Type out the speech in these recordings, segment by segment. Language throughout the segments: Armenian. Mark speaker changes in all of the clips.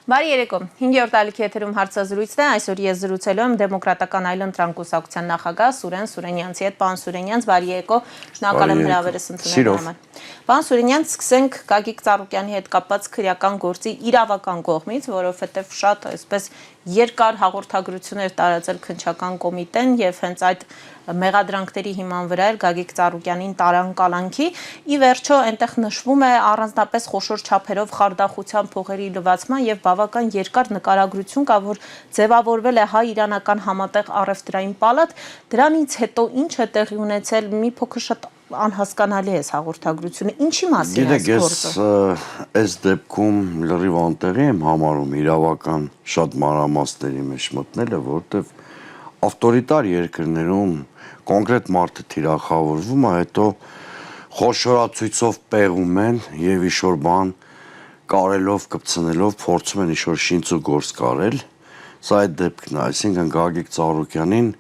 Speaker 1: Բարի երեկո, 5-րդ ալիքի եթերում հարցազրույցն է, այսօր ես զրուցելու եմ դեմոկրատական այլընտրանք կուսակցության նախագահ Սուրեն Սուրենյանցի հետ, պարոն Սուրենյանց, բարի երեկո, շնորհակալ եմ հրավերս ընդունելու համար։ Պարոն Սուրենյանց, սկսենք Գագիկ Ծառուկյանի հետ կապված քրեական գործի իրավական կողմից, որովհետև շատ այսպես երկար հաղորդագրություններ տարածել քննչական կոմիտեն եւ հենց այդ մեղադրանքների հիման վրա էր Գագիկ Ծառուկյանին տարան կալանքի, ի վերջո այնտեղ նշվում է առանձնապես խոշոր չափերով խարդախության փողերի լվացման եւ բավական երկար նկարագրություն կա, որ ձևավորվել է հայ-իրանական համատեղ առևտրային պալատ, դրանից հետո ինչ է տեղի ունեցել, մի փոքր շատ անհասկանալի է հաղորդագրությունը, ինչի մասին է գործը։
Speaker 2: Այս դեպքում լրիվ անտեղի եմ համարում իրավական շատ մանրամասների մեջ մտնելը, որտեղ ավտորիտար երկրներում կոնկրետ մարդը թիրախավորվում է, հետո խոշորացույցով պեղում են եւ ինչ-որ բան կարելով, կպցնելով փորձում են ինչ-որ շինծ ու գործ կարել։ Սա այդ դեպքն է, այսինքն Գագիկ Ծառուկյանին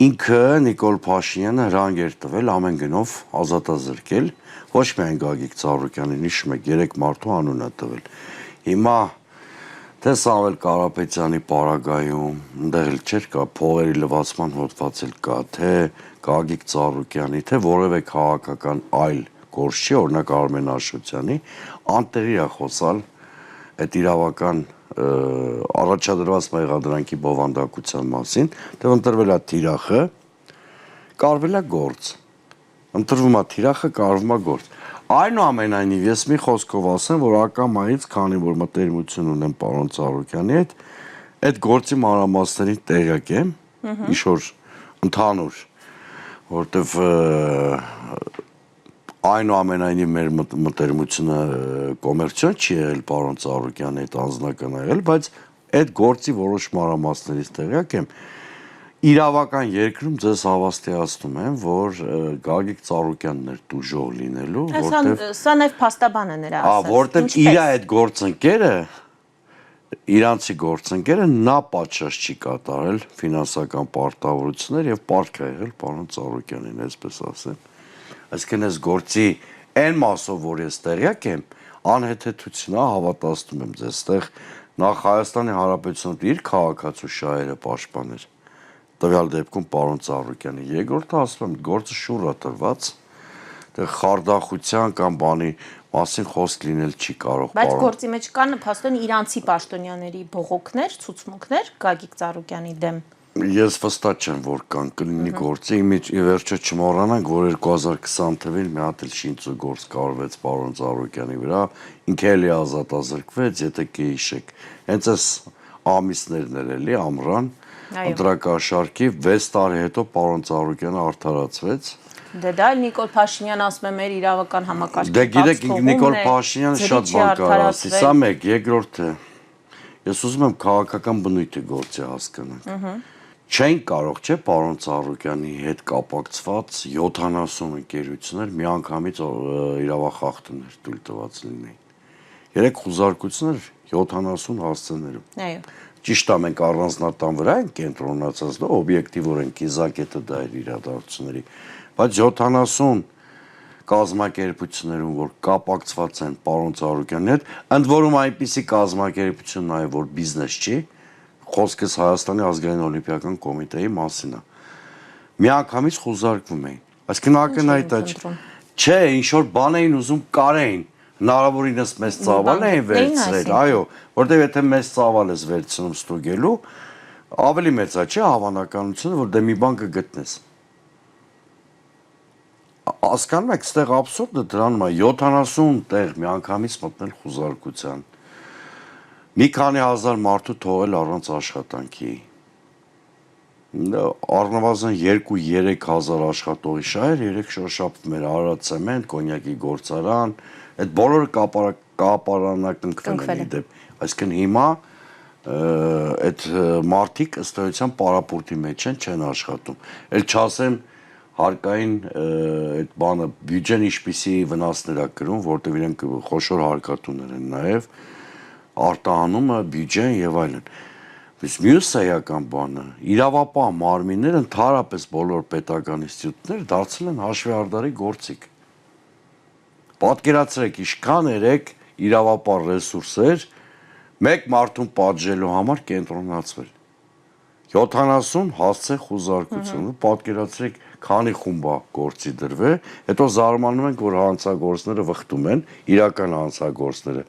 Speaker 2: ինքը Նիկոլ Փաշինյանը հրանգ էր տվել ամեն գնով ազատազրկել, ոչ միայն Գագիկ Ծառուկյանին, հիշում եք, 3 մարդու անուն է տվել։ Հիմա թե Սամվել Կարապետյանի պարագայում, այնտեղ էլ չէր կա, փողերի լվացման հոդված էլ կա, թե Գագիկ Ծառուկյանի, թե որևէ քաղաքական այլ գործ չի, օրինակ Արմեն Աշոտյանի, անտեղի է խոսալ այդ իրավական առաջադրված մեղադրանքի բովանդակության մասին, թե ընտրվել է թիրախը, կարվել է գործ։ Ընտրվում է թիրախը, կարվում է գործ։ Այնուամենայնիվ ես մի խոսքով ասեմ, որ ակամայից, քանի որ մտերմություն ունեմ պարոն Ծառուկյանի հետ, այդ գործի մանրամասների տեղյակ եմ, ինչ-որ ընդհանուր, որտեվ այնուամենայնիվ մեր մտերմությունը կոմերցիոն չի եղել պարոն Ծառուկյանի հետ անձնական եղել, բայց այդ գործի որոշ մանրամասներից տեղյակ եմ, իրավական երկրում ձեզ հավաստիացնում եմ, որ Գագիկ Ծառուկյանն էր դուժող լինելու,
Speaker 1: որտեվ սա նաև փաստաբան է նրա ասած։
Speaker 2: Որտեվ իր այդ գործընկերը, իրանցի գործընկերը նա պատշաճ չի կատարել ֆինանսական պարտավորություններ եւ պարտք է եղել պարոն Ծառուկյանին, այսպես ասեմ։ Այսինքն այս գործի այն մասով, որ ես տեղյակ եմ, անհեթեթություն է, հավատացնում եմ ձեզ, այդտեղ նախ Հայաստանի Հանրապետությունը իր քաղաքացու շահերը պաշտպաներ, տվյալ դեպքում պարոն Ծառուկյանի, երկրորդը ասում եմ, գործը շուռ է տրված, խարդախության կամ բանի մասին խոսք լինել չի կարող։
Speaker 1: Բայց գործի մեջ կան փաստորեն իրանցի պաշտոնյաների բողոքներ, ցուցմունքներ Գագիկ Ծառուկյանի դեմ։
Speaker 2: Ես վստահ չեմ, որ կան կլինի գործի, ի վերջո չմոռանանք, որ 2020 թվականին մի հատ էլ շինծ ու գործ կարվեց պարոն Ծառուկյանի վրա, ինքը էլի ազատազրկվեց, եթե կհիշեք։ Հենց այս ամիսներն էր էլի ամռան, ընտրակաշարքի 6 տարի հետո պարոն Ծառուկյանը արդարացվեց։
Speaker 1: Դե դա Նիկոլ Փաշինյանը ասում է մեր իրավական համակարգի
Speaker 2: Դե գիտեք, Նիկոլ Փաշինյանը շատ բան կարող ասի, սա մեկ, երկրորդը ես ուզում եմ քաղաքական բնույթը գործի հասկանանք։ Չեն կարող, չէ, պարոն Ծառուկյանի հետ կապակցված 70 ընկերություններ միանգամից իրավախախտումներ թույլ տված լինեին։ 3 խուզարկություններ 70 հասցեներում։
Speaker 1: Այո։
Speaker 2: Ճիշտ է, մենք առանձնատան վրա ենք կենտրոնացած, դա օբյեկտիվորեն կիզակետը դա էր իրադարձությունների, բայց 70 կազմակերպություններում, որ կապակցված են պարոն Ծառուկյանի հետ, ընդ որում այնպիսի կազմակերպություն նաև որ բիզնես չի, խոսքս Հայաստանի ազգային օլիմպիական կոմիտեի մասին է։ Միանգամից խուզարկվում էին։ Այսինքն ակնհայտ է, չէ, ինչ որ բան էին ուզում կարեին, հնարավորինս մեծ ծավալ էին վերցրել, այո, որտեղ եթե մեծ ծավալ ես վերցնում ստուգելու, ավելի մեծ է, չէ, հավանականությունը, որ դե մի բան կգտնես։ Հասկանում եք, այստեղ աբսուրդը դրանում է 70 տեղ միանգամից մտնել խուզարկության։ Մի քանի հազար մարդու թողել առանց աշխատանքի, առնվազն 2-3 հազար աշխատողի շահեր, 3 շոշափում էր Արարատ ցեմենտ, կոնյակի գործարան, այդ բոլորը կապարանակնքվել են դեպ, այսինքն հիմա այդ մարդիկ ըստ էության պարապորտի մեջ չեն աշխատում, էլ չասեմ հարկային այդ բանը բյուջեն ինչպիսի վնասներ է կրում, որտեղ իրենք խոշոր հարկատուներ են նաև արտահանումը, բյուջեն եւ այլն։ Բայց մյուս էական բանը, իրավապահ մարմինները ընդհանրապես բոլոր պետական ինստիտուտները դարձել են հաշվեհարդարի գործիք։ Պատկերացրեք, ինչքան երեք իրավապահ ռեսուրսեր մեկ մարդուն պատժելու համար կենտրոնացվել։ 70 հասցե խուզարկությունը, պատկերացրեք, քանի խումբա գործի դրվել, հետո զարմանում ենք, որ հանցագործները վխտում են, իրական հանցագործները։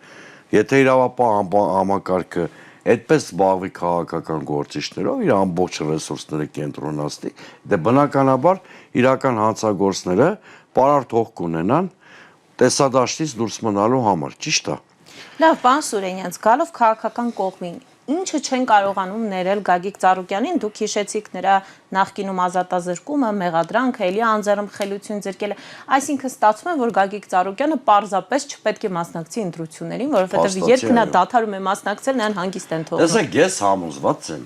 Speaker 2: Եթե իրավապահ համակարգը այդպես զբաղվի քաղաքական գործիչներով, իր ամբողջ ռեսուրսները կենտրոնացնի, դե բնականաբար իրական հանցագործները պարարտ հող կունենան տեսադաշտից դուրս մնալու համար, ճիշտ է։
Speaker 1: Լավ, պարոն Սուրենյանց, գալով քաղաքական կողմին, ինչը չեն կարողանում ներել Գագիկ Ծառուկյանին, դուք հիշեցիք նրա նախկինում ազատազրկումը, մեղադրանքը, էլի անձեռնմխելիություն զրկելը, այսինքն ստացվում է, որ Գագիկ Ծառուկյանը պարզապես չպետք է մասնակցի ընտրություններին, որովհետև երբ նա դադարում է մասնակցել, նրան հանգիստ են թողնում։
Speaker 2: Տեսեք, ես համոզված եմ,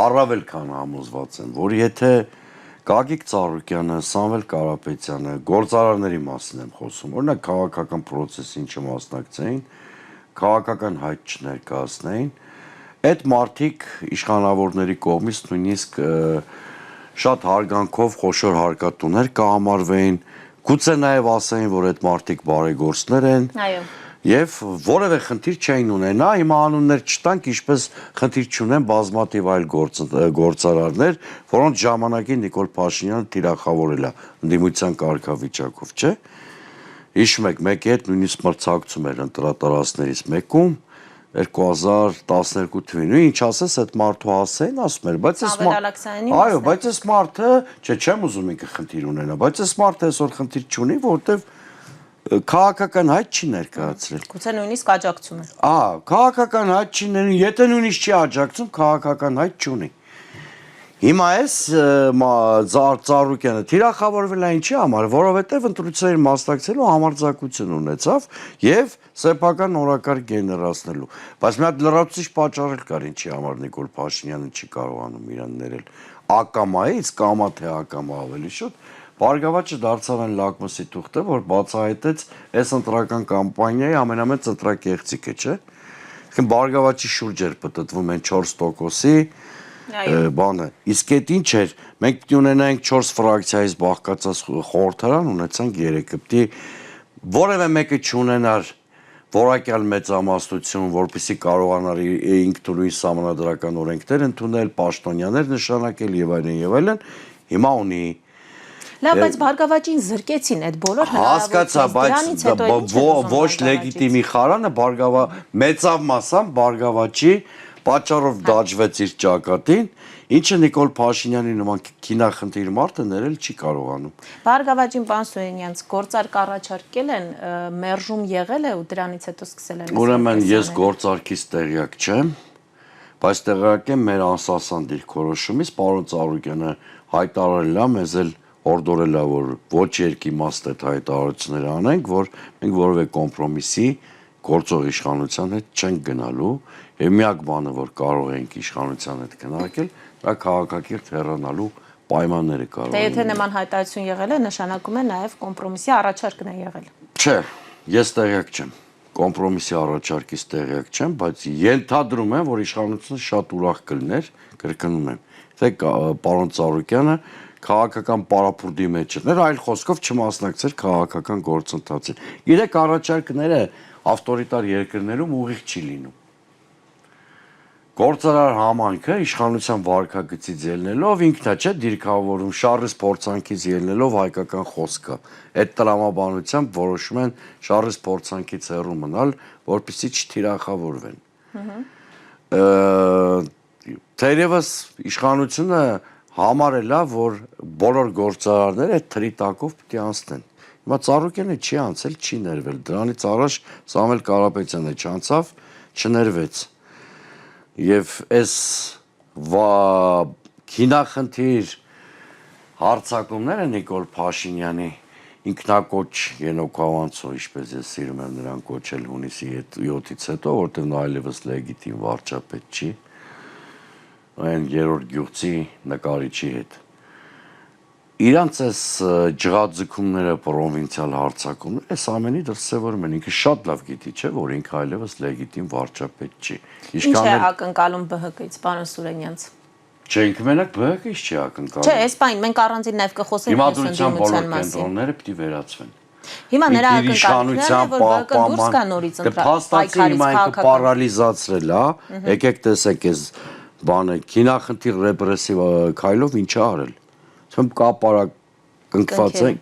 Speaker 2: առավել քան համոզված եմ, որ եթե Գագիկ Ծառուկյանը, Սամվել Կարապետյանը, գործարարների մասին եմ խոսում, օրինակ քաղաքական process-ին չմասնակցեին, քաղաքական հայտ չներկայացնեին, այդ մարդիկ իշխանավորների կողմից նույնիսկ շատ հարգանքով խոշոր հարկատուներ կհամարվեին, գուցե նաև ասեին, որ այդ մարդիկ բարեգործներ են, եւ որևէ խնդիր չէին ունենա, հիմա անուններ չտանք, ինչպես խնդիր չունեն բազմաթիվ այլ գործարարներ, որոնց ժամանակին Նիկոլ Փաշինյանը թիրախավորել է ընդդիմության կարգավիճակով, չէ՞։ Հիշում եք, մեկի հետ նույնիսկ մրցակցում էր ընտրատարածքներից մեկում 2012 թվականին, ինչ ասես այդ մարդու հասցեին, ասում էր, բայց այո, բայց այս մարդը, չեմ ուզում ինքը խնդիր ունենա, բայց այս մարդը այսօր խնդիր չունի, որտեվ քաղաքական հայտ չի ներկայացրել։
Speaker 1: Գուցե նույնիսկ աջակցում է։
Speaker 2: Քաղաքական հայտ չի ներկայացրել, եթե նույնիսկ չի աջակցում, քաղաքական հայտ չունի։ Հիմա այս Ծառուկյանը թիրախավորվել է ինչի համար, որովհետև ընտրություններին մասնակցելու համարձակություն ունեցավ եւ սեփական օրակարգ գեներացնելու։ Բայց մի հատ լրացուցիչ պատճառ էլ կար, ինչի համար Նիկոլ Փաշինյանը չի կարողանում իրան ներել։ Ակամայից կամա թե ակամա ավելի շուտ Բարգավաճը դարձավ այն լակմուսի թուղթը, որ բացահայտեց այս ընտրական կամպանիայի ամենամեծ ընտրակեղծիքը, չէ՞։ Այսինքն Բարգավաճի շուրջ էր պտտվում այն 4%-ի բանը։ Իսկ այդ ինչ էր, մենք պիտի ունենայինք 4 ֆրակցիայից բաղկացած խորհրդարան, ունեցանք 3-ը, պիտի որևէ մեկը չունենար որակյալ մեծամասնություն, որպեսզի կարողանար ինքնուրույն սահմանադրական օրենքներ ընդունել, պաշտոնյաներ նշանակել եւ այլն, հիմա ունի։
Speaker 1: Լավ, բայց Բարգավաճին զրկեցին այդ բոլոր հնարավորություններից,
Speaker 2: բայց ոչ լեգիտիմի խարանը մեծավ մասամբ Բարգավաճի պատճառով դաջվեց իր ճակատին, ինչը Նիկոլ Փաշինյանի նման քինախնդիր մարդը ներել չի կարողանում։
Speaker 1: Բարգավաճին պարոն Սուրենյանց գործարք առաջարկել են, մերժում եղել է ու դրանից հետո սկսել են։
Speaker 2: Ուրեմն ես գործարքից տեղյակ չեմ, բայց տեղյակ եմ մեր անսասան դիրքորոշումից, պարոն Ծառուկյանը հայտարարել է, մեզ էլ օրդորել է, որ ոչ երկիմաստ այդ հայտարարությունները անենք, որ մենք որևէ կոմպրոմիսի գործող իշխանության հետ չենք գնալու, եւ միակ բանը, որ կարող ենք իշխանության հետ քննարկել, դա քաղաքակիրթ հեռանալու պայմանները կարող են։
Speaker 1: Դե եթե նման հայտարարություն եղել է, նշանակում է նաեւ կոմպրոմիսի առաջարկն է եղել։
Speaker 2: Չէ, ես տեղյակ չեմ։ Կոմպրոմիսի առաջարկից տեղյակ չեմ, բայց ենթադրում եմ, որ իշխանությունը շատ ուրախ կլիներ, կրկնում եմ, թե պարոն Ծառուկյանը քաղաքական պարապուրդի մեջ էր, այլ խոսքով չմասնակցեր քաղաքական գործընթացին։ Գիտեք, առաջարկները ավտորիտար երկրներում ուղիղ չի լինում։ Գործարար համայնքը իշխանության վարքագծից ելնելով ինքնա չէ դիրքավորում, շարժ փորձանքից ելնելով հայկական խոսքը։ Այդ տրամաբանությամբ որոշում են շարժ փորձանքից հեռու մնալ, որպեսզի չթիրախավորվեն։ Թերևս իշխանությունը համարել է, որ բոլոր գործարարները այդ թրի տակով պիտի անցնեն։ Հիմա Ծառուկյանը չի անցել, չի ներվել։ Դրանից առաջ Սամվել Կարապետյանը չանցավ, չներվեց։ Եվ այս քինախնդիր հարցակումները Նիկոլ Փաշինյանի ինքնակոչ Ենոքավանցո, ինչպես ես սիրում եմ նրան կոչել հունիսի 7-ից հետո, որտեղ նա այլևս լեգիտիմ վարչապետ չի, այն երրորդ գյուղցի նկարիչի հետ։ Իրանց այս ջղաձգումները, պրովինցիալ հարձակումները, այս ամենի դրսևորում են, ինքը շատ լավ գիտի, չէ, որ ինքը այլևս լեգիտիմ վարչապետ չի։
Speaker 1: Ինչ է ակնկալում ԲՀԿ-ից, պարոն Սուրենյանց։
Speaker 2: Չէ, ինքը մենակ ԲՀԿ-ից չի ակնկալում։
Speaker 1: Չէ, այս բան մենք առանձին նաև կխոսենք
Speaker 2: Հիմադրության բոլոր կենտրոնները պիտի վերացվեն։
Speaker 1: Հիմա նրա ակնկալիքներն է, որ ԲՀԿ-ն դուրս գա նորից
Speaker 2: փաստացի հիմա ինքը պարալիզացրել է, եկեք տեսեք այս բանը, քինախնդիր ռեպրեսիվ քայլով ինչ է արել։ Ասում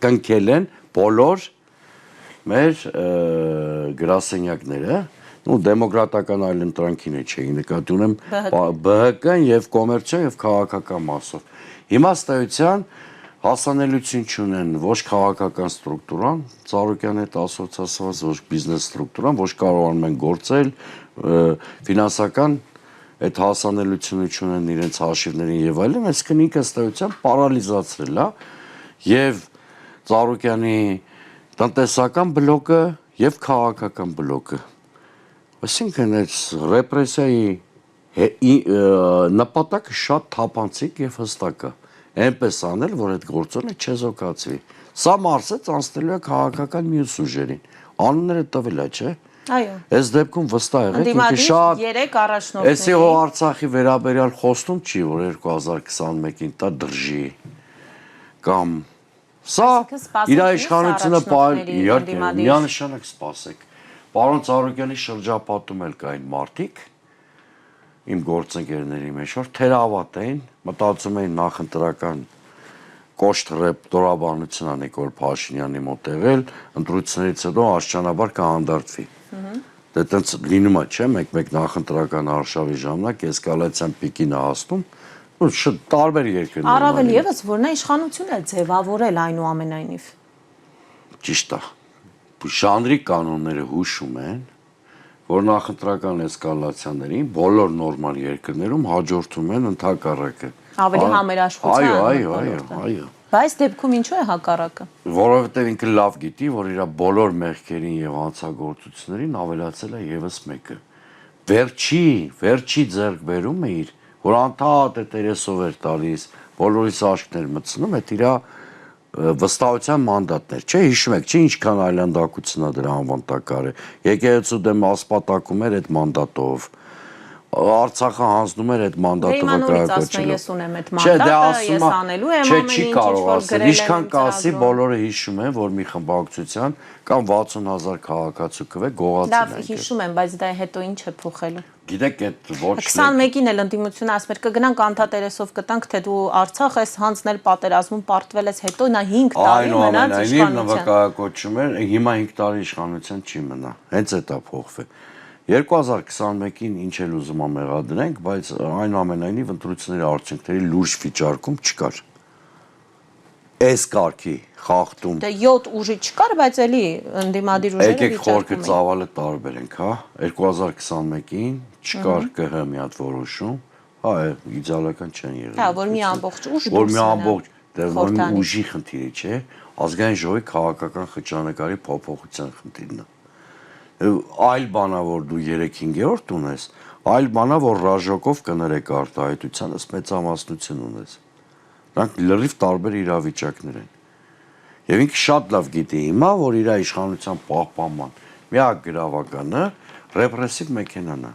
Speaker 2: կնքել են բոլոր մեր գրասենյակները, ու դեմոկրատական այլ ընտրանքին չէի նկատի ունեմ ԲՀԿ-ն եւ կոմերցիա եւ քաղաքական մասով։ Հիմա ստայության հասանելիություն չունեն ոչ քաղաքական ստրուկտուրան, Ծառուկյանի հետ ասոցիացված ոչ բիզնես ստրուկտուրան, ոչ կարողանում են գործել ֆինանսական այդ հասանելիությունը չունեն իրենց հաշիվներին եւ այլն, այսինքն ինքը ստայության պարալիզացրել է եւ Ծառուկյանի տնտեսական բլոկը եւ քաղաքական բլոկը։ Այսինքն այս ռեպրեսիայի նպատակը շատ թափանցիկ եւ հստակ է։ Այնպես անել, որ այդ գործոնը չեզոքացվի։ Սա մարսեց անցնելու է քաղաքական մյուս ուժերին։ Անունները տվել է, չէ՞։
Speaker 1: Այո։
Speaker 2: Այս դեպքում վստահ եղեք, ինքը շատ
Speaker 1: 3 առաջնորդների։
Speaker 2: Էսի հո Արցախի վերաբերյալ խոստում չի, որ 2021-ին դա դրժի կամ սա իր իշխանությունը իհարկե միանշանակ սպասեք։ Պարոն Ծառուկյանի շրջապատում էլ կային մարդիկ իմ գործընկերների մեջ, որ թերավատ էին, մտածում էին նախընտրական կոշտ ռեպտորաբանություն անի Նիկոլ Փաշինյանի մոտ եղել, ընտրություններից հետո աստիճանաբար կհանդարտվի։ Դե տենց լինում է, չէ՞, մեկ նախընտրական արշավի ժամանակ էսկալացիան պիկին է հասնում, ու շատ տարբեր երկրներ։
Speaker 1: Առավել եւս, որ նա իշխանություն է ձևավորել այնուամենայնիվ։
Speaker 2: Ճիշտ է։ Ժանրի կանոնները հուշում են, որ նախընտրական էսկալացիաներին բոլոր նորմալ երկրներում հաջորդում են ընդհակառակը։
Speaker 1: Ավելի համերաշխության։
Speaker 2: Այո։
Speaker 1: Բայց դեպքում ինչու է հակառակը։
Speaker 2: Որովհետև ինքը լավ գիտի, որ իր բոլոր մեղքերին եւ հանցագործություններին ավելացել է եւս մեկը։ Վերջի ձեռքբերումը իր, որ անդադ է տերեսով էր տալիս, բոլորիս աշկներ մտցնում, այդ իր վստահության մանդատներ, չէ, հիշում եք, չէ, ինչքան այլանդակություն է դրա անվան տակարը։ Եկեղեցու դեմ ասպատակում էր այդ մանդատով։ Արցախը հանձնում էր այդ մանդատը վկայակոչելով։
Speaker 1: Ես ունեմ այդ մանդատը, ես անելու եմ ամեն ինչ,
Speaker 2: որ գրել եմ։ Ինչքան կասի, բոլորը հիշում են, որ մի խմբակցության կամ 60,000 քաղաքացու կվե գողացել են։
Speaker 1: Լավ, հիշում եմ, բայց դա հետո ինչ է փոխելու։
Speaker 2: Գիտեք, այդ ոչ
Speaker 1: 21-ին էլ ընդդիմությունը ասում էր կգնանք անդադերեսով կտանք, թե դու Արցախ ես հանձնել պատերազմում պարտվել ես, հետո նա 5 տարի մնաց իշխանության։
Speaker 2: Վկայակոչում էր, հիմա 5 տարի իշխանության չի մնա։ Հենց էտա փոխվել։ 2021-ին ինչ էլ ուզում ա մեղադրենք, բայց այնուամենայնիվ ընտրությունների արդյունքների լուրջ վիճարկում չկար։ Այս կարգի խախտում։
Speaker 1: Դե 7 ուժի չկար, բայց էլի ընդդիմադիր ուժերը
Speaker 2: Եկեք խորքը ծավալը տարբեր ենք, հա։ 2021-ին չկար ԿՀ մի հատ որոշում, հա, իդեալական չեն եղել։
Speaker 1: Հա, որ մի ամբողջ ուժ
Speaker 2: որ մի ամբողջ, դե որ մի ուժի խնդիրը չէ, ազգային ժողովի քաղաքական խճանկարի փոփոխության խնդիրն է։ Այլ բանա, որ դու 3-5-րդ ունես, այլ բանա, որ ռաժոկով կներեք արտահայտությանը մեծամասնություն ունես։ Դրանք լրիվ տարբեր իրավիճակներ են։ Եվ ինքը շատ լավ գիտի հիմա, որ իր իշխանության պահպանման միակ գրավականը ռեպրեսիվ մեքենան է։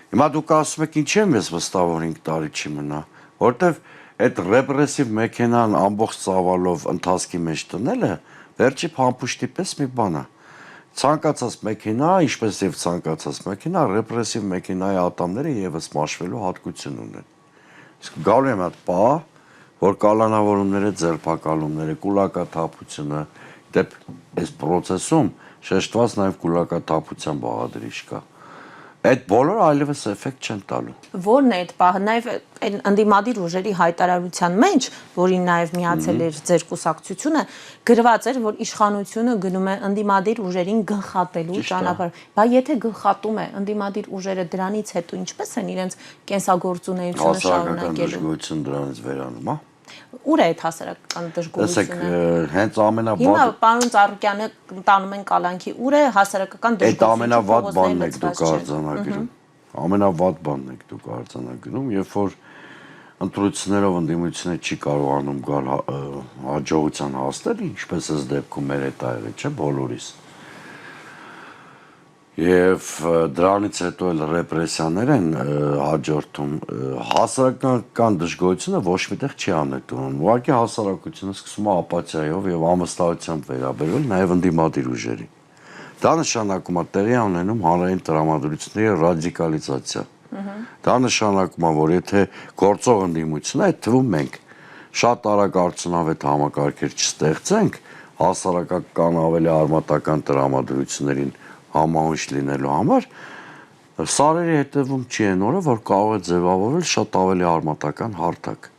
Speaker 2: Հիմա դուք ասում եք, ինչ եմ ես վստահ, որ 5 տարի չի մնա, որովհետև այդ ռեպրեսիվ մեքենան ամբողջ ծավալով ընթացքի մեջ տնելը վերջի փամփուշտի պես մի բան է։ Ցանկացած մեքենա, ինչպես եւ ցանկացած մեքենա, ռեպրեսիվ մեքենայի ատամները եւս մաշվելու հատկություն ունեն։ Իսկ գալու եմ այդ պահ, որ կալանավորումները, ձերբակալումները, կուլակաթափությունը, դեպ այս process-ում շեշտված նաեւ կուլակաթափության բաղադրիչ կա։ Այդ բոլորը այլևս էֆեկտ չեն տալու։
Speaker 1: Որն է այդ պահը, նաև ընդդիմադիր ուժերի հայտարարության մեջ, որին նաև միացել էր ձեր կուսակցությունը, գրված էր, որ իշխանությունը գնում է ընդդիմադիր ուժերին գնխատելու ճանապարհ։ Բայց եթե գնխատում է ընդդիմադիր ուժերը, դրանից հետո ինչպես են իրենց կենսագործունեությունը շարունակելու։
Speaker 2: Հասարակական դժգոհություն դրանից վերանում, հա։
Speaker 1: Ուր է այդ հասարակական դժգոհությունը։
Speaker 2: Տեսեք, հենց ամենավատ
Speaker 1: Հիմա պարոն Ծառուկյանը տանում են կալանքի, ուր է հասարակական դժգոհությունը։
Speaker 2: Այդ ամենավատ բանն եք դուք արձանագրում։ Ամենավատ բանն եք դուք արձանագրում, երբ որ ընտրություններով ընդդիմությունը չի կարողանում գալ հաջողության հասնել, ինչպես էս դեպքում մեր հետ ա եղել, չէ, բոլորիս։ Եվ դրանից հետո էլ ռեպրեսիաներ են հաջորդում, հասարակական դժգոհությունը ոչ միտեղ չի անետունում, ուղղակի հասարակությունը սկսում է ապաթիայով եւ ամստահությամբ վերաբերվել նաեւ ընդդիմադիր ուժերի։ Դա նշանակում է տեղի ունենում հանրային տրամադրությունների ռադիկալիզացիա։ Դա նշանակում է, որ եթե գործող ընդդիմությունը, այդ թվում մենք շատ արագ արդյունավետ համակարգեր չստեղծենք, հասարակական ավելի արմատական տրամադրություններին համահունչ լինելու համար, սարերի հետևում չի են օրը, որ կարող է ձևավորել շատ ավելի արմատական հարթակ,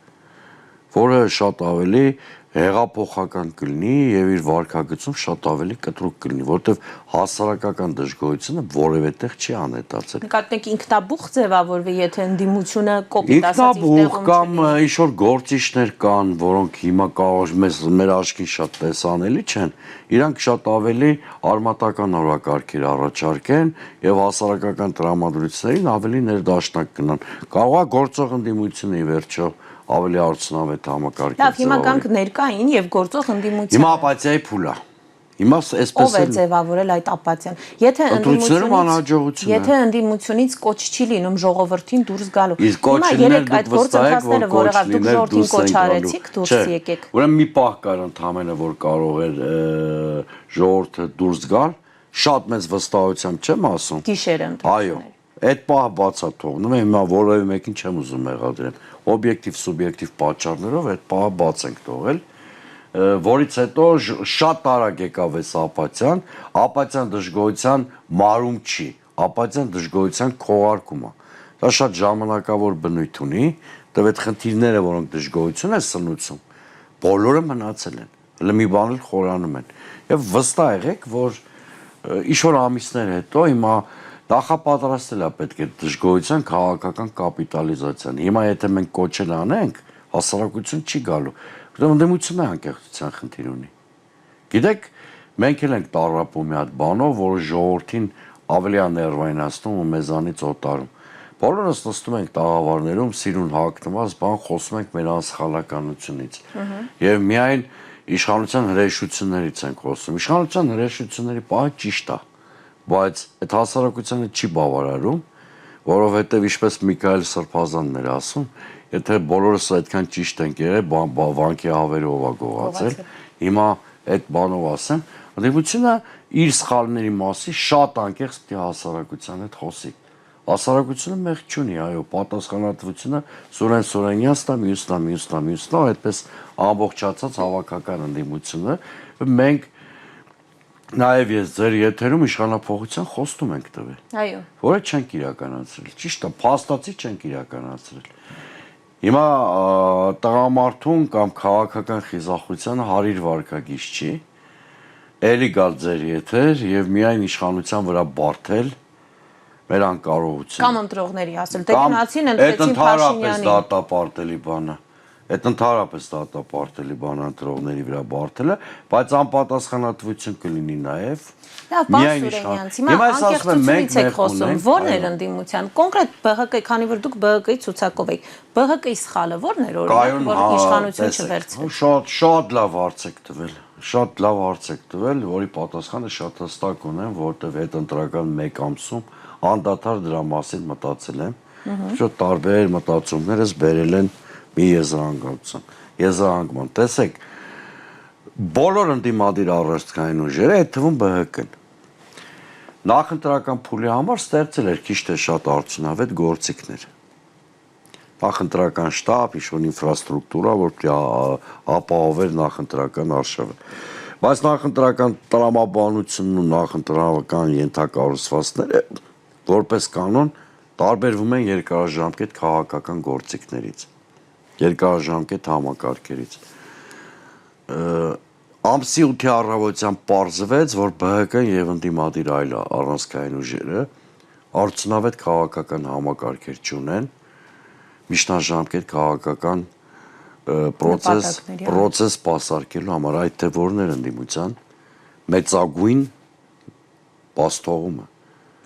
Speaker 2: որը շատ ավելի հեղափոխական կլինի եւ իր վարքագծում շատ ավելի կտրուկ կլինի, որտեվ հասարակական դժգոհությունը որևէ տեղ չի անհետացել։
Speaker 1: Նկատենք ինքնաբուխ ձևավորվի, եթե ընդդիմությունը կոպիտ ասած իր
Speaker 2: տեղում
Speaker 1: կամ
Speaker 2: ինչ որ գործիչներ կան, որոնք հիմա կարող մեր աչքին շատ տեսանելի չեն, իրանք շատ ավելի արմատական օրակարգեր առաջարկեն եւ հասարակական տրամադրություններին ավելի ներդաշնակ կնան։ Կարող է գործող ընդդիմությունը ի վերջո ավելի արդյունավետ համակարգ։
Speaker 1: Լավ, հիմա կանք ներկային եւ գործող ընդդիմության։
Speaker 2: Հիմա ապաթիայի փուլ է։ Հիմա այսպես
Speaker 1: ով է ձևավորել այդ ապաթիան։ Եթե ընդդիմությունից կոչ չի լինում ժողովրդին դուրս գալու։
Speaker 2: Հիմա երեք այդ
Speaker 1: գործընթացները, որը դուք ժողովրդին կոչ արեցիք, դուրս եկեք։
Speaker 2: Ուրեմն մի պահ կար ընդհանրապես, որ կարող էր ժողովուրդը դուրս գալ, շատ մեծ վստահությամբ չեմ ասում։
Speaker 1: Գիշերը
Speaker 2: Այո, այդ պահը բաց է թողնում, հիմա որևէ մեկին չեմ ուզում մեղադրել։ Օբյեկտիվ, սուբյեկտիվ պատճառներով այդ պահը բաց ենք թողել, որից հետո շատ արագ եկավ այս ապաթիան դժգոհության մարում չի, ապաթիան դժգոհության քողարկում է։ Դա շատ ժամանակավոր բնույթ ունի, դեռ այդ խնդիրները, որոնք դժգոհություն է սնուցում, բոլորը մնացել են, հələ մի բան էլ խորանում են։ Եվ վստահ եղեք, որ ինչ-որ ամիսներ հետո հիմա նախապատրաստել է պետք է դժգոհության քաղաքական կապիտալիզացիան։ Հիմա եթե մենք կոչել անենք, հասարակություն չի գալու, որտեղ ընդդիմությունը անկեղծության խնդիր ունի։ Գիտեք, մենք էլ ենք տառապում մի հատ բանով, որը ժողովրդին ավելի է ներվայնացնում ու մեզանից օտարում։ Բոլորս նստում ենք տաղավարներում, սիրուն հագնված բան խոսում ենք մեր անսխալականությունից։ Եվ միայն իշխանության հրեշություններից ենք խոսում։ Իշխանության հրեշությունների պահը ճիշտ է, բայց այդ հասարակությանը չի բավարարում, որովհետև ինչպես Միքայել Սրբազանն էր ասում, եթե բոլորս այդքան ճիշտ ենք եղել, վանքի հավերով է գողացել։ Հիմա այդ բանով ասեմ, ընդդիմությունը իր սխալների մասին շատ անկեղծ պիտի հասարակության հետ խոսի։ Հասարակությունը մեղք չունի, այո, պատասխանատվությունը Սուրեն Սուրենյանցն է, այդպես ամբողջացած հավաքական ընդդիմությունը, մենք նաև ես ձեր եթերում իշխանափոխության խոստում ենք տվել։
Speaker 1: Այո։
Speaker 2: Որը չենք իրականացրել։ Ճիշտ է, փաստացի չենք իրականացրել։ Հիմա տղամարդուն կամ քաղաքական խիզախությանը հարիր վարկագիծ չի, էլի գալ ձեր եթեր եւ միայն իշխանության վրա բարթել մեր անկարողությունը։
Speaker 1: Կամ ընտրողների ասել, տեխնացին ընտրեցին Փաշինյանին։
Speaker 2: Դատապարտելի բանը։ Այդ ընդհանրապես դատապարտելի բան ընտրողների վրա բարթելը, բայց անպատասխանատվություն կլինի նաև։
Speaker 1: Լավ, պարոն Սուրենյանց, հիմա անկեղծությունից եք խոսում, ո՞րն էր ընդդիմության։ Կոնկրետ ԲՀԿ-ի, քանի որ դուք ԲՀԿ-ի ցուցակով եք, ԲՀԿ-ի սխալը ո՞րն էր օրինակ, որ իշխանություն չվերցրել։
Speaker 2: Շատ լավ հարց եք տվել։ Շատ լավ հարց եք տվել, որի պատասխանը շատ հստակ ունեմ, որովհետև այդ ընտրական 1 ամսում անդադար դրա մասին մտածել եմ։ Շատ տարբեր մտածումներս բերել են մի եզրահանգման։ Տեսեք, բոլոր ընդդիմադիր առարկային ուժերը, այդ թվում ԲՀԿ-ն, նախընտրական փուլի համար ստեղծել էր քիչ թե շատ արդյունավետ գործիքներ։ Նախընտրական շտաբ, ինչ-որ ինֆրաստրուկտուրա, որ ապահովեր նախընտրական արշավը։ Բայց նախընտրական տրամաբանությունն ու նախընտրական ենթակառուցվածքները որպես կանոն տարբերվում են երկարաժամկետ քաղաքական գործիքներից, երկարաժամկետ համակարգերից։ Ամսի 8-ի առավոտյան պարզվեց, որ ԲՀԿ-ն եւ ընդդիմադիր այլ առանցքային ուժերը արդյունավետ քաղաքական համակարգեր չունեն, միջնաժամկետ քաղաքական պրոցես պասարկելու համար, այդ թե որն էր ընդդիմության մեծագույն բաստողումը։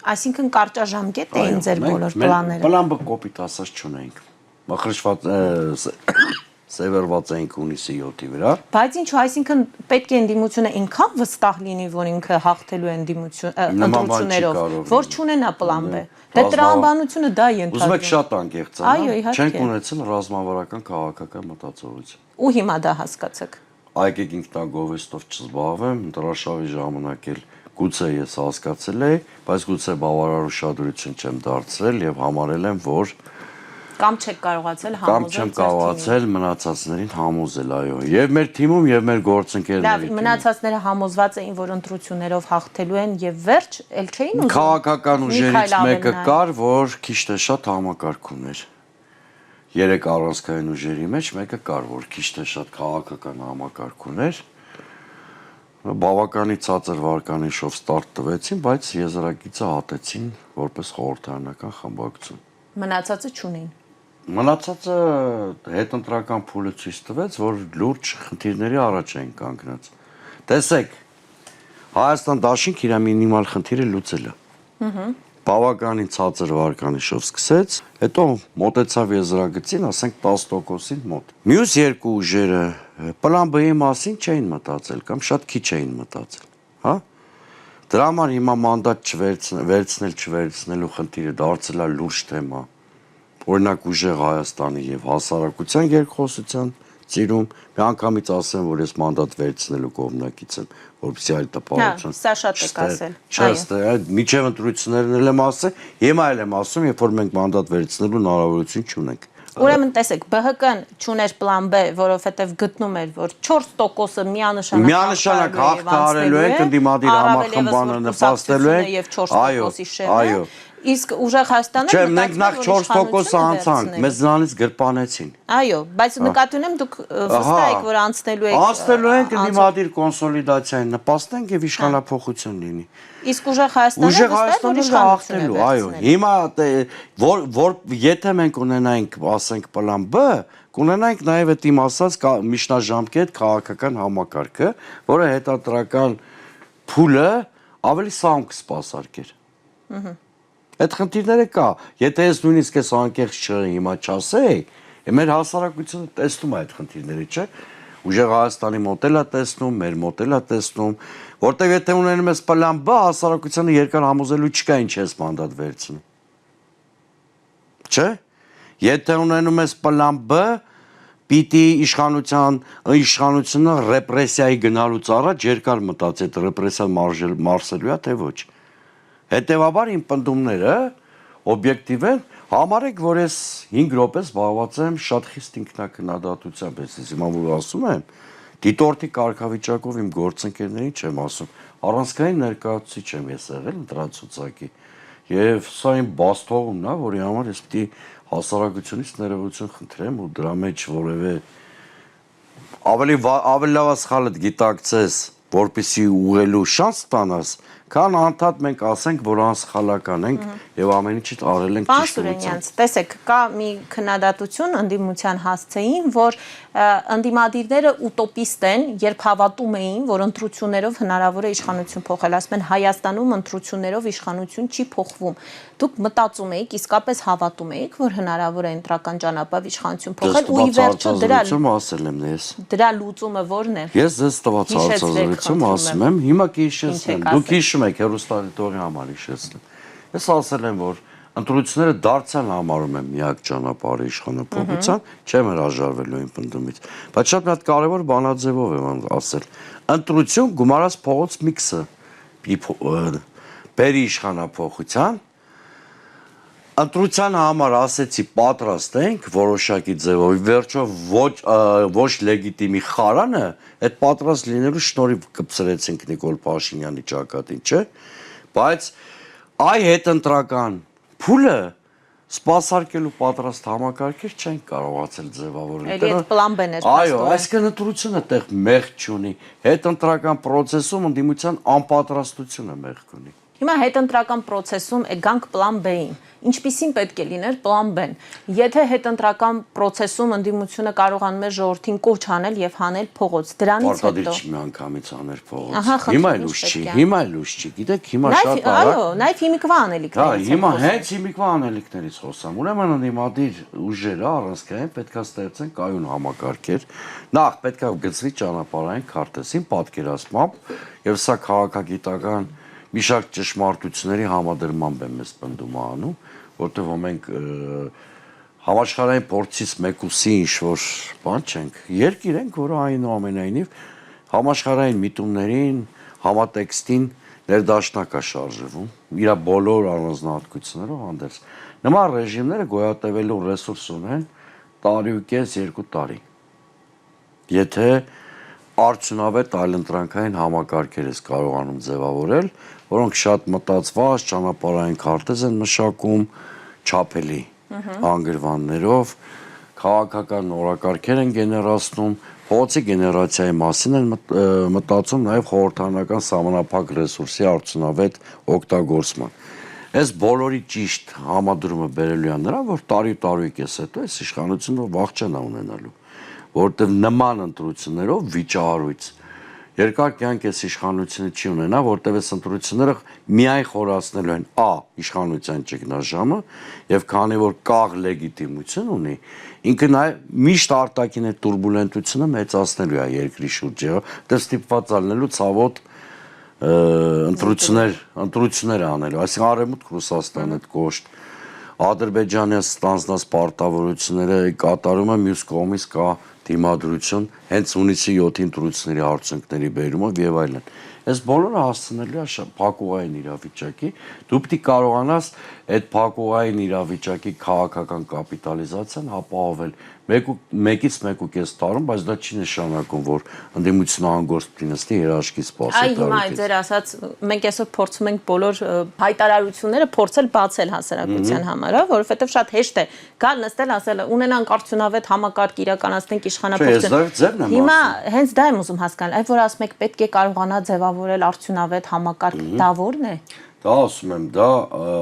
Speaker 1: Այսինքն կարճաժամկետ էին ձեր բոլոր պլանները։
Speaker 2: Պլանը կոպիտ ասած չունեինք։ Մխրճված սևեռված էինք հունիսի 7-ի վրա։
Speaker 1: Բայց ինչու, այսինքն պետք է ընդդիմությունը ինքան վստահ լինի, որ ինքը հաղթելու է ընտրություններով, որ չունենա պլան B։ Դե տրամաբանությունը դա ենթադրում։
Speaker 2: Ուզում եք շատ անկեղծ
Speaker 1: Այո, իհարկե։
Speaker 2: չենք ունեցել ռազմավարական քաղաքական մտածողություն։
Speaker 1: Ու հիմա դա հասկացեք։
Speaker 2: Այգեք ինքնագովեստով չզբաղվեմ, դրաշավի ժամանակ էլ գուցե ես հասկացել եի, բայց գուցե բավարար ուշադրություն չեմ դարձրել եւ համարել եմ, որ
Speaker 1: Կամ չեք կարողացել համոզել։
Speaker 2: Կամ չեմ կարողացել մնացածներին համոզել, այո։ Եվ մեր թիմում, եւ մեր գործընկերների։
Speaker 1: Լավ, մնացածները համոզված էին, որ ընտրություններով հաղթելու են եւ վերջ, ել չէին ուզում։
Speaker 2: Քաղաքական ուժերից մեկը կար, որ քիչ թե շատ համակարգ ուներ։ 3 առանցքային ուժերի մեջ մեկը կար, որ քիչ թե շատ քաղաքական համակարգ ուներ։ Բավականին ցածր վարկանիշով ստարտ տվեցին, բայց եզրակիցը հատեցին որպես խորհրդարանական խմբակցություն։
Speaker 1: Մնացածը չունեն։
Speaker 2: Մնացածը հետընտրական փուլը ցույց տվեց, որ լուրջ խնդիրների առաջ են կանգնած։ Տեսեք, Հայաստան դաշինք իր մինիմալ խնդիրը լուծել է։ Բավականին ցածր վարկանիշով սկսեց, հետո մոտեցավ եզրագծին, ասենք 10%-ին մոտ։ Մյուս երկու ուժերը պլան B-ի մասին չէին մտածել կամ շատ քիչ էին մտածել, հա։ Դրա համար հիմա մանդատ չվերցնելու խնդիրը դարձել է լուրջ թեմա։ Օրինակ ուժեղ Հայաստանի եւ հասարակության երկխոսության ծիրում, մի անգամից ասեմ, որ ես մանդատ վերցնելու կողմնակից եմ, որպեսզի այլ տպավորություն։
Speaker 1: Սա շատ եք ասել։
Speaker 2: Այո։ Միջև ընտրություններն եմ ասել, հիմա էլ եմ ասում, երբ որ մենք մանդատ վերցնելու հնարավորություն չունենք։
Speaker 1: Ուրեմն տեսեք, ԲՀԿ-ն չուներ պլան B, որովհետև գտնում էր, որ 4%-ը
Speaker 2: միանշանակ հաղթահարելու են, ընդդիմադիր համախմբանը նպաստելու են
Speaker 1: եւ 4%-ի շեղը։ Իսկ ուժեղ Հայաստանը
Speaker 2: Չէ, մենք նախ 4% անցանք, մեզ նրանից գրպանեցին։
Speaker 1: Այո, բայց նկատի ունեմ դուք վստահ եք, որ անցնելու եք։
Speaker 2: Անցնելու ենք ընդդիմադիր կոնսոլիդացիային նպաստենք եւ իշխանափոխություն լինի։
Speaker 1: Իսկ ուժեղ Հայաստանը
Speaker 2: հաղթելու, այո։ Հիմա որ եթե մենք ունենայինք, ասենք, պլան B, կունենայինք նաեւ այդ իմ ասած միջնաժամկետ քաղաքական համակարգը, որը հետատրական փուլը ավելի սահուն կսպասարկեր։ Այդ խնդիրները կա։ Եթե ես նույնիսկ այս անկեղծ չեղի հիմա չասեի, մեր հասարակությունը տեսնում է այդ խնդիրները, չէ՞։ Ուժեղ Հայաստանի մոդելը տեսնում, մեր մոդելը տեսնում, որտեղ եթե ունենում ես պլան B, հասարակությանը երկար համոզելու չկա ինչ ես մանդատ վերցնում։ Չէ՞։ Եթե ունենում ես պլան B, պիտի իշխանությունը ռեպրեսիայի գնալուց առաջ երկար մտածի, այդ ռեպրեսիան մարսելու է, թե ոչ։ Հետևաբար իմ պնդումները օբյեկտիվ են, համարեք, որ ես 5 րոպե զբաղված եմ շատ խիստ ինքնակնադատությամբ, ես հիմա որ ասում եմ, դիտորդի կարգավիճակով իմ գործընկերներին չեմ ասում, առանցքային ներկայացուցիչ եմ ես եղել ընտրացուցակի, եւ սա իմ բաստողումն է, որի համար ես պիտի հասարակությունից ներողություն խնդրեմ ու դրա մեջ որևէ ավելի լավ սխալդ գիտակցես, որպեսի ուղղելու շանս ստանաս, քան անդադ մենք ասենք, որ անսխալական ենք եւ ամեն ինչից արել ենք
Speaker 1: ճիշտ ուղղությամբ։ Տեսեք, կա մի քննադատություն ընդդիմության հասցեին, որ ընդդիմադիրները ուտոպիստ են, երբ հավատում էին, որ ընտրություններով հնարավոր է իշխանություն փոխել, ասում են Հայաստանում ընտրություններով իշխանություն չի փոխվում։ Դուք մտածում եք, իսկապես հավատում եք, որ հնարավոր է ընտրական ճանապարհով իշխանություն փոխել ու ի վերջո դրա լուծումը ո՞րն է։
Speaker 2: Ես ձեզ տված հարցազրույցում ասում եմ, հիմա կհիշեցնեմ, դուք հիշում եք հեռուստադիտողի համար հիշեցնեմ։ Ես ասել եմ, որ ընտրությունները դարձյալ համարում եմ միակ ճանապարհը իշխանափոխության, չեմ հրաժարվելու իմ պնդումից։ Բայց շատ մի հատ կարևոր բանաձևով եմ ասել։ Ընտրություն գումարած փողոց միքսը բերի իշխանափոխության ընտրության համար ասեցի պատրաստ ենք որոշակի ձևով, վերջո ոչ լեգիտիմի խարանը այդ պատրաստ լինելու շնորհիվ կպցրեցինք Նիկոլ Փաշինյանի ճակատին, չէ՞։ Բայց այ հետընտրական փուլը սպասարկելու պատրաստ համակարգեր չեն կարողացել ձևավորել։
Speaker 1: Էլի այդ պլան B-ն էր։
Speaker 2: Այո, այսինքն ընտրությունը այդտեղ մեղք չունի։ Հետընտրական process-ում ընդդիմության անպատրաստությունը մեղք ունի։
Speaker 1: Հիմա հետընտրական process-ում գանք պլան B-ին։ Ինչպիսին պետք է լիներ պլան B-ն։ Եթե հետընտրական process-ում ընդդիմությունը կարողանում է ժողովրդին կոչ անել եւ հանել փողոց, դրանից հետո
Speaker 2: Պարտադիր չի միանգամից անել փողոց։ Հիմա էլ ուշ չի, գիտեք, հիմա շատ արագ։
Speaker 1: Այո, նաեւ հիմիկվա անելիքներից։
Speaker 2: Հիմա հենց հիմիկվա անելիքներից խոսամ։ Ուրեմն ընդդիմադիր ուժերը առանցքային պետքա ստեղծեն կայուն համակարգեր։ Նախ պետքա գծվի ճանապարհային քարտեզին պատկերացմամբ եւ սա քաղաքագիտական մի շարք ճշմարտությունների համադրմամբ է մեզ պնդում անում, որտեղ մենք համաշխարհային փորձից մեկուսի ինչ-որ բան չենք, երկիր ենք, որը այնուամենայնիվ համաշխարհային միտումներին, համատեքստին ներդաշնակ է շարժվում, իր բոլոր առանձնահատկություններով հանդերձ։ Նման ռեժիմները գոյատևելու ռեսուրս ունեն տարի ու կես, 2 տարի։ Եթե արդյունավետ այլընտրանքային համակարգեր ես կարողանում ձևավորել, որոնք շատ մտածված ճանապարհային քարտեզ են մշակում, չափելի անգրվաններով, քաղաքական նորակարգեր են գեներացնում, փողոցի գեներացիայի մասին են մտածում նաև խորհրդարանական սահմանափակ ռեսուրսի արդյունավետ օգտագործման։ Այս բոլորի ճիշտ համադրումը բերելու է նրան, որ տարի կես հետո այս իշխանությունը վախճան է ունենալու, որտեղ նման ընտրություններով վիճահարույց երկար կյանք այս իշխանությունը չի ունենա, որտեղ այս ընտրությունները միայն խորացնելու են իշխանության ճգնաժամը եւ քանի որ կաղ լեգիտիմություն ունի, ինքը նաեւ միշտ արտաքին է տուրբուլենտությունը մեծացնելու է երկրի շուրջը, դեռ ստիպված ալնելու ցավոտ ընտրություններ անելու, այսինքն Արևմուտք Ռուսաստան այդ կոշտ Ադրբեջանի ստանձնած պարտավորությունները կատարումը մյուս կողմից կա դիմադրություն հենց հունիսի 7-ին ընտրությունների արդյունքների բերումով եւ այլն։ Այս բոլորը հասցնելու է փակուղային իրավիճակի, դու պիտի կարողանաս այդ փակուղային իրավիճակի քաղաքական կապիտալիզացիան ապահովել 1.5 տարում, բայց դա չի նշանակում, որ ընդդիմությունը անգործ պիտի նստի երաշխի սպասի։
Speaker 1: Այ հիմա ձեր ասած մենք այսօր փորձում ենք բոլոր հայտարարությունները փորձել բացել հասարակության համար, որովհետև շատ հեշտ է գալ նստել ասել ունենանք արդյունավետ համակարգ իրականացնենք իշխանապողություն։ Հիմա հենց դա եմ ուզում հասկանալ, այդ որ ասում եք պետք է կարողանա ձևավորել արդյունավետ համակարգ, դա ո՞րն է։
Speaker 2: Դա ասում եմ, դա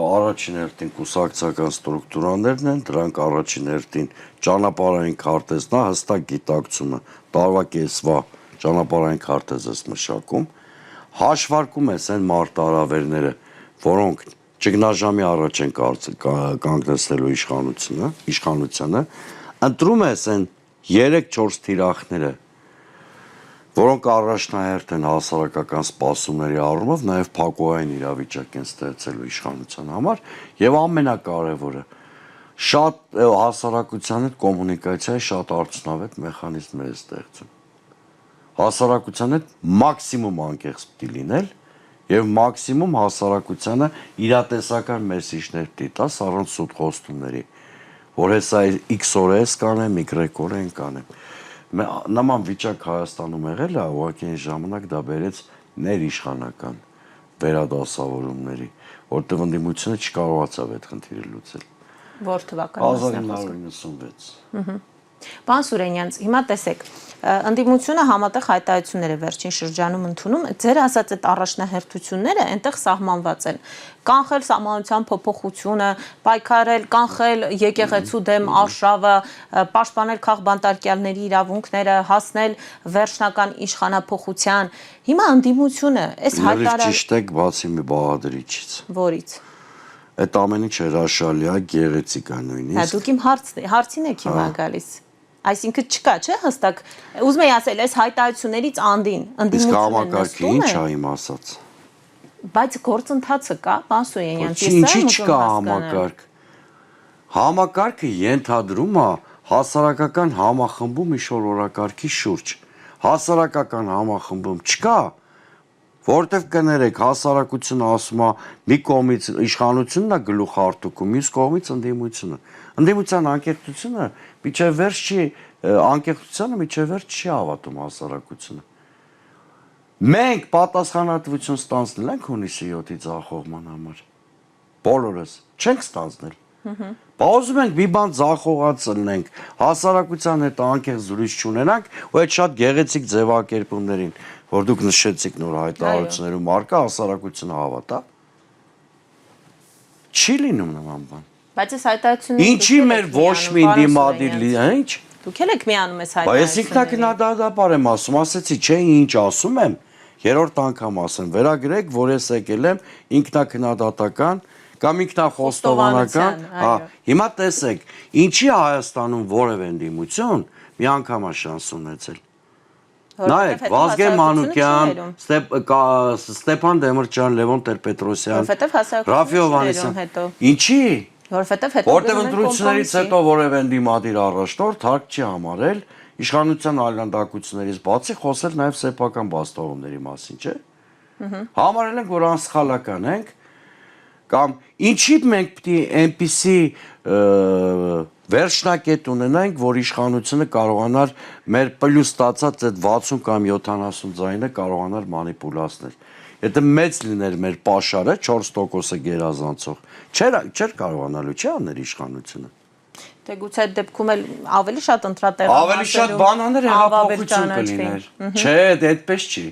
Speaker 2: առաջին հերթին կուսակցական ստրուկտուրաներն են, դրանք առաջին հերթին ճանապարհային քարտեզն է, հստակ գիտակցումը, տարվա կեսվա ճանապարհային քարտեզ է մշակում, հաշվարկում ես այն մարտահրավերները, որոնք ճգնաժամի առաջ են կանգնեցնելու իշխանությունը, ընտրում ես այն 3-4 թիրախները, որոնք առաջնահերթ են հասարակական սպասումների առումով, նաև փակուղային իրավիճակ են ստեղծելու իշխանության համար եւ ամենակարևորը շատ հասարակության հետ կոմունիկացիայի շատ արդյունավետ մեխանիզմներ է ստեղծում։ Հասարակության հետ մաքսիմում անկեղծ պիտի լինել եւ մաքսիմում հասարակությանը իրատեսական մեսիջներ պիտի տաս առանց սուտ խոստումների, որ հեսա X օր էս կանեմ, Y օր են կանեմ։ Նման վիճակ Հայաստանում եղել է, ուղղակի այն ժամանակ դա բերեց ներիշխանական վերադասավորումների, որտեղ ընդդիմությունը չկարողացավ այդ խնդիրը լուծել։
Speaker 1: Որ թվականին
Speaker 2: 1996։
Speaker 1: Պարոն Սուրենյան, հիմա տեսեք, ընդդիմությունը համատեղ հայտարարություններ է վերջին շրջանում ընդունում, ձեր ասած այդ առաջնահերթությունները այնտեղ սահմանված են։ Կանխել սահմանության փոփոխությունը, պայքարել, կանխել եկեղեցու դեմ արշավը, պաշտպանել քաղբանտարկյալների իրավունքները, հասնել վերջնական իշխանափոխության։ Հիմա ընդդիմությունը այս
Speaker 2: հայտարարությունները ճիշտ եք, բացի մի բաղադրիչից։
Speaker 1: Որից։
Speaker 2: Այդ ամեն ինչ հրաշալի է, գեղեցիկ է նույնիսկ։
Speaker 1: Հա դուք իմ հարցին եք հիմա գալիս։ Այսինքն չկա, չէ՞, հստակ։ Ուզում եի ասել, այս հայտարարություններից անդին ընդդիմությունը նստում է։
Speaker 2: Իսկ համակարգը ինչ է իմ ասած։
Speaker 1: Բայց գործընթացը կա, պարոն Սուրենյան,
Speaker 2: ինչի՞ չկա համակարգ։ Համակարգը ենթադրում է հասարակական համախմբում ինչ-որ օրակարգի շուրջ։ Հասարակական համախմբում չկա, որտեվ կներեք, հասարակությունը ասում է մի կողմից իշխանությունն է գլուխ արտուկում, մյուս կողմից ընդդիմությունը։ Ընդդիմության անկեղծությունը միջև վերջ չի, անկեղծությանը միջև վերջ չի հավատում հասարակությունը։ Մենք պատասխանատվություն ստանձնել ենք հունիսի 7-ի ձախողման համար։ Բոլորս չենք ստանձնել։ Ուզում ենք մի բան ձախողացնենք, հասարակության հետ անկեղծ զրույց չունենանք, ու այդ շատ գեղեցիկ ձևակերպումներին, որ դուք նշեցիք նոր հայտարարություններում արկա հասարակությունը հավատա։ Չի լինում նման բան։
Speaker 1: Բայց այս հայտարարությունը
Speaker 2: Ինչի մեր ոչ մի դիմադիր ինչ։
Speaker 1: Դուք էլ եք միանում այս
Speaker 2: Բայց ես ինքնակնադատաբար եմ ասում, ասեցի, չէ, ինչ ասում եմ, երրորդ անգամ ասեմ, վերագրեք, որ ես եկել եմ ինքնակնադատական կամ ինքնախոստովանական, հա, հիմա տեսեք, ինչի Հայաստանում որևէ ընդդիմություն մի անգամ է շանս ունեցել։ Նայեք, Վազգեն Մանուկյան, Ստեփան Դեմիրճյան, Լևոն Տեր-Պետրոսյան, Ռաֆի Հովհաննիսյան, ինչի։ Որտեղ ընտրություններից հետո որևէ ընդդիմադիր առաջնորդ հարկ չի համարել իշխանության այլանդակություններից բացի խոսել նաև սեփական բաստողումների մասին, չէ՞։ Համարել ենք, որ անսխալական ենք, կամ ինչի մենք պիտի այնպիսի վերջնակետ ունենանք, որ իշխանությունը կարողանար մեր պլյուս ստացած այդ 60 կամ 70 ձայնը կարողանար մանիպուլացնել։ Եթե մեծ լիներ մեր պաշարը 4%-ը գերազանցող, չէր կարողանալու չի անել իշխանությունը։
Speaker 1: Թե գուցե այդ դեպքում էլ ավելի շատ ընտրատեղ
Speaker 2: ավելի շատ բանաներ հեղափոխություն կլիներ։ Չէ, դա այդպես չի։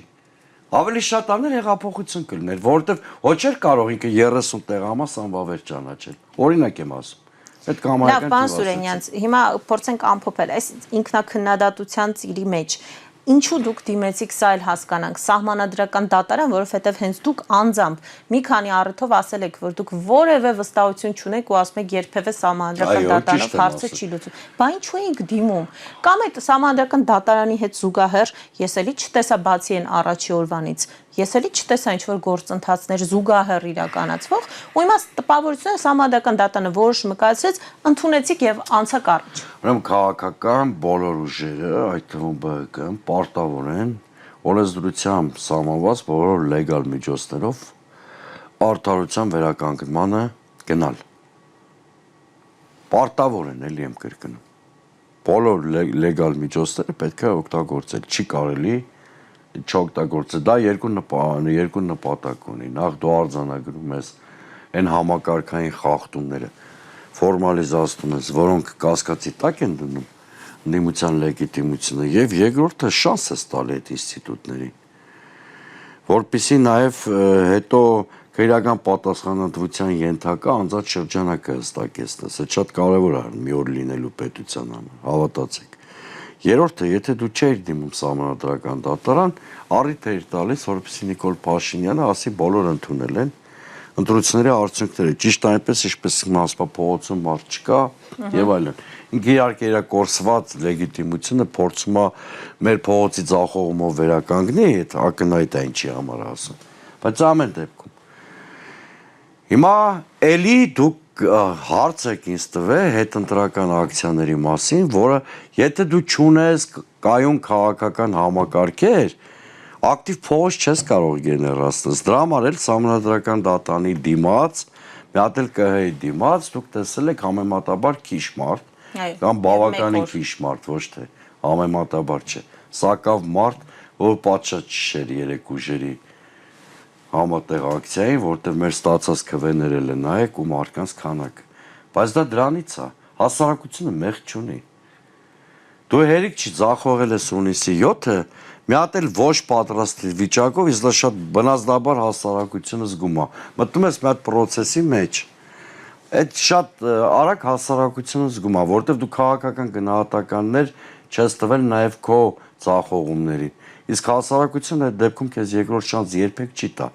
Speaker 2: Ավելի շատ աներ հեղափոխություն կլիներ, որովհետև ոչ էր կարող ինքը 30 տեղամաս անվավեր ճանաչել։ Օրինակ եմ ասում։ Այդ կամայական։
Speaker 1: Լավ, պարոն Սուրենյանց, հիմա փորձենք ամփոփել այս ինքնակննադատության ծիրի մեջ։ Ինչու դուք դիմեցիք սա էլ հասկանանք, սահմանադրական դատարան, որովհետև հենց դուք անձամբ մի քանի առիթով ասել եք, որ դուք որևէ վստահություն չունեք ու ասում եք երբևէ սահմանադրական դատարանով հարցը չի լուծում։ Բա ինչու էիք դիմում։ Կամ այդ սահմանադրական դատարանի հետ զուգահեռ ես էլի չտեսա բացի այն առաջի օրվանից։ Ես էլի չտեսա ինչ-որ գործընթացներ զուգահեռ իրականացվող, ու հիմա տպավորությունը սահմանադրական դատարանը որոշումը կայացրեց, ընդունեցիք եւ անցակ առաջ։
Speaker 2: Ուրեմն քաղաքական բոլոր ուժերը, այդ թվում ԲՀԿ-ն, պարտավոր են օրենսդրությամբ սահմանված բոլոր լեգալ միջոցներով արդարության վերականգնմանը գնալ։ Պարտավոր են, էլի եմ կրկնում։ Բոլոր լեգալ միջոցները պետք է օգտագործել, չի կարելի չօգտագործել, դա երկու նպատակ ունի, նախ դու արձանագրում ես այն համակարգային խախտումները, ֆորմալիզացնում ես, որոնք կասկածի տակ են դնում ընդդիմության լեգիտիմությունը, եւ երկրորդը շանս ես տալի այդ ինստիտուտներին, որպեսզի նաեւ հետո քրեական պատասխանատվության ենթակա անձած շրջանակը հստակեցնես, այդ շատ կարեւոր է մի օր լինելու պետության համար, հավատացեք։ Երրորդը, եթե դու չէիր դիմում սահմանադրական դատարան, առիթ էր տալիս, որպեսզի Նիկոլ Փաշինյանը ասի բոլոր ընդունել են ընտրությունների արդյունքները, ճիշտ այնպես, ինչպես ասպա փողոցում մարդ չկա եւ այլն։ Ինքը իհարկե իր կորսված լեգիտիմությունը փորձում է մեր փողոցի ձախողումով վերականգնի, այդ ակնհայտ է ինչի համար ասում։ Բայց ամեն դեպքում հիմա էլի դուք հարց եք ինձ տվել հետընտրական ակցիաների մասին, որը եթե դու չունես կայուն քաղաքական համակարգեր, ակտիվ փողոց չես կարող գեներացնել։ Դրա համար էլ սահմանադրական դատարանի դիմաց, մի հատ էլ ԿՀ-ի դիմաց դուք տեսել եք համեմատաբար քիչ մարդ, կամ բավականին քիչ մարդ, ոչ թե համեմատաբար չէ։ Սակավ մարդ, որ պատշաճ չէր երեք ուժերի համատեղ ակցիային, որտեղ մեր ստացած քվեներ էլ են նայեք ու մարդկանց քանակը։ Բայց դա դրանից է, հասարակությունը մեղք չունի։ Դու հերիք չի ձախողել ես հունիսի 7-ը, մի հատ էլ ոչ պատրաստ վիճակով, իսկ դա շատ բնազդաբար հասարակությունը զգում է։ Մտնում ես մի հատ process-ի մեջ։ Այդ շատ արագ հասարակությունը զգում է, որտեղ դու քաղաքական գնահատականներ չես տվել նաև քո ձախողումներին։ Իսկ հասարակությունը այդ դեպքում քեզ երկրորդ շանս երբեք չի տա։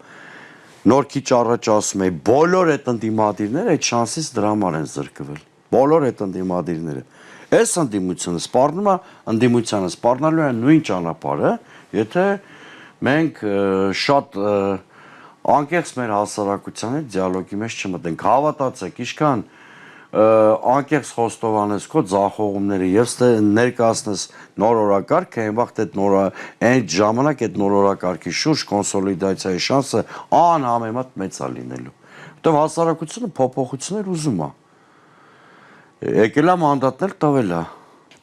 Speaker 2: Նոր քիչ առաջ ասում էի, բոլոր այդ ընդդիմադիրները այդ շանսից դրա համար են զրկվել։ Բոլոր այդ ընդդիմադիրները։ Այս ընդդիմությունը սպառնում է, ընդդիմությանը սպառնալու է նույն ճանապարհը, եթե մենք շատ անկեղծ մեր հասարակության հետ դիալոգի մեջ չմտնենք։ Հավատացեք, ինչքան անկեղծ խոստովանես քո ձախողումները եւ ներկայացնես նոր օրակարգ, այն վաղ այդ ժամանակ այդ նոր օրակարգի շուրջ կոնսոլիդացիայի շանսը անհամեմատ մեծ է լինելու։ Որտեւ հասարակությունը փոփոխություններ ուզում է։ Եկել է մանդատներ տվել է։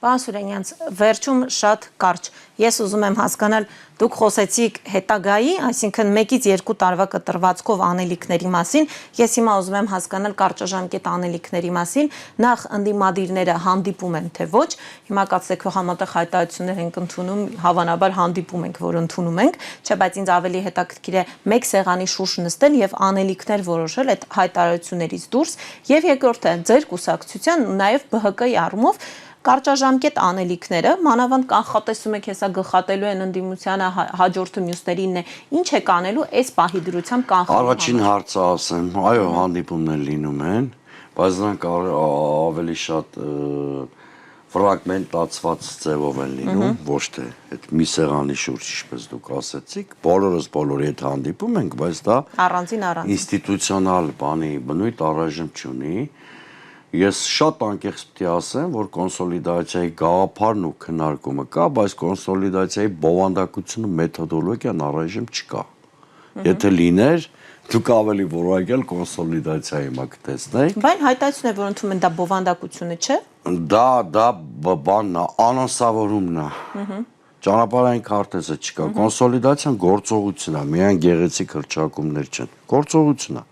Speaker 1: Պարոն Սուրենյանց, վերջում շատ կարճ։ Ես ուզում եմ հասկանալ, դուք խոսեցիք հետագայի, այսինքն 1-ից 2 տարվա կտրվածքով անելիքների մասին, ես հիմա ուզում եմ հասկանալ կարճաժամկետ անելիքների մասին, նախ ընդդիմադիրները հանդիպում են, թե ոչ, հիմա կացեք համատեղ հայտարարություններ ենք ընդունում, հավանաբար հանդիպում ենք, որ ընդունում ենք, չէ, բայց ինձ ավելի հետաքրքիր է մեկ սեղանի շուրջ նստել եւ անելիքներ որոշել այդ հայտարարություններից դուրս, եւ երկրորդը ձեր կուսակցության ու նաեւ ԲՀԿ-ի առումով կարճաժամկետ անելիքները, մանավանդ կանխատեսում եք հեսա գլխատելու են ընդդիմությանը հաջորդը մյուսներին է, ինչ է կանելու այս պահի դրությամբ կանխելու։
Speaker 2: Առաջին հարցը ասեմ, այո, հանդիպումներ լինում են, բայց նրանք ավելի շատ ֆրագմենտացված ձևով են լինում, ոչ թե այդ մի սեղանի շուրջ, ինչպես դուք ասեցիք, բոլորս բոլորի հետ հանդիպում ենք, բայց դա
Speaker 1: առանձին
Speaker 2: ինստիտուցիոնալ բանի բնույթ առայժմ չունի։ Ես շատ անկեղծ պիտի ասեմ, որ կոնսոլիդացիայի գաղափարն ու քննարկումը կա, բայց կոնսոլիդացիայի բովանդակությունը մեթոդոլոգիան առայժմ չկա։ Եթե լիներ, դուք ավելի որակյալ կոնսոլիդացիայի մա կտեսնեիք։
Speaker 1: Բայց հայտարարություն է, որ ընդունում են դա բովանդակությունը, չէ։
Speaker 2: Դա բանն է, անոնսավորումն է։ Ճանապարհային քարտեզը չկա։ Կոնսոլիդացիան գործողություն է, միայն գեղեցիկ հռչակումներ չեն։ Գործողություն է։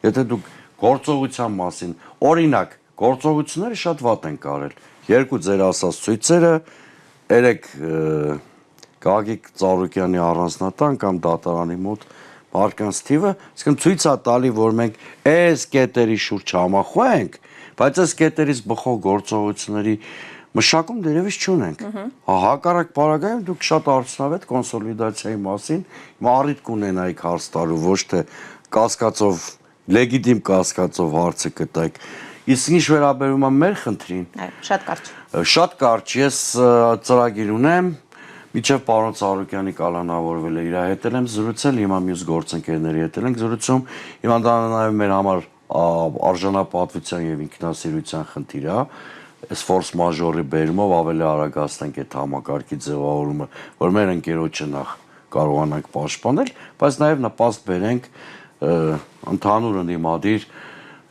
Speaker 2: Եթե դուք գործողության մասին, օրինակ, գործողությունները շատ վատ են կարել։ 2 ձեր ասած ցույցերը, 3 Գագիկ Ծառուկյանի առանձնատան կամ դատարանի մոտ մարկանց թիվը, իսկն ցույց է տալի, որ մենք այս կետերի շուրջ համախոհենք, բայց այս կետերից բխող գործողությունների մշակում դերևս չունենք։ Հակառակ պարագայում դուք շատ արդյունավետ կոնսոլիդացիայի մասին առիթ կունենայիք հարց տալու, ոչ թե կասկածով, լեգիտիմ կասկածով հարցը կտայք։ Իսկ ինչ վերաբերում է մեր խնդրին։
Speaker 1: Շատ կարճ։
Speaker 2: Շատ կարճ, ես ծրագիր ունեմ, միջև պարոն Ծառուկյանի կալանավորվել է, իր հետ եմ զրուցել, հիմա մյուս գործընկերների հետ ենք զրուցում, հիմա դա նաև մեր համար արժանապատվության եւ ինքնասիրության խնդիր է, այս ֆորս մաժորի բերումով ավելի արագացնենք այդ համակարգի ձևավորումը, որ մեր ընկերոջը նախ կարողանանք պաշտպանել, բայց նաև նպաստ բերենք ընդհանուր ընդդիմադիր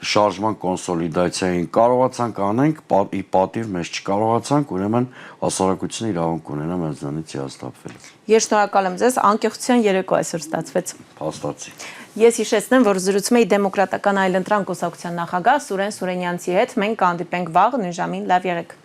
Speaker 2: շարժման կոնսոլիդացիային կարողացանք անենք, ի պատիվ մեզ չկարողացանք, ուրեմն հասարակությունը իրավունք ունենա մեզանից հիասթափվել։
Speaker 1: Ես շնորհակալ եմ ձեզ, անկեղծության երեկո այսօր ստացվեց։
Speaker 2: Փաստացի։
Speaker 1: Ես հիշեցնեմ, որ զրուցում էի Դեմոկրատական այլընտրանք կուսակցության նախագահ Սուրեն Սուրենյանցի հետ, մենք կհանդիպենք վաղ նույն ժամին, լավ եղեք։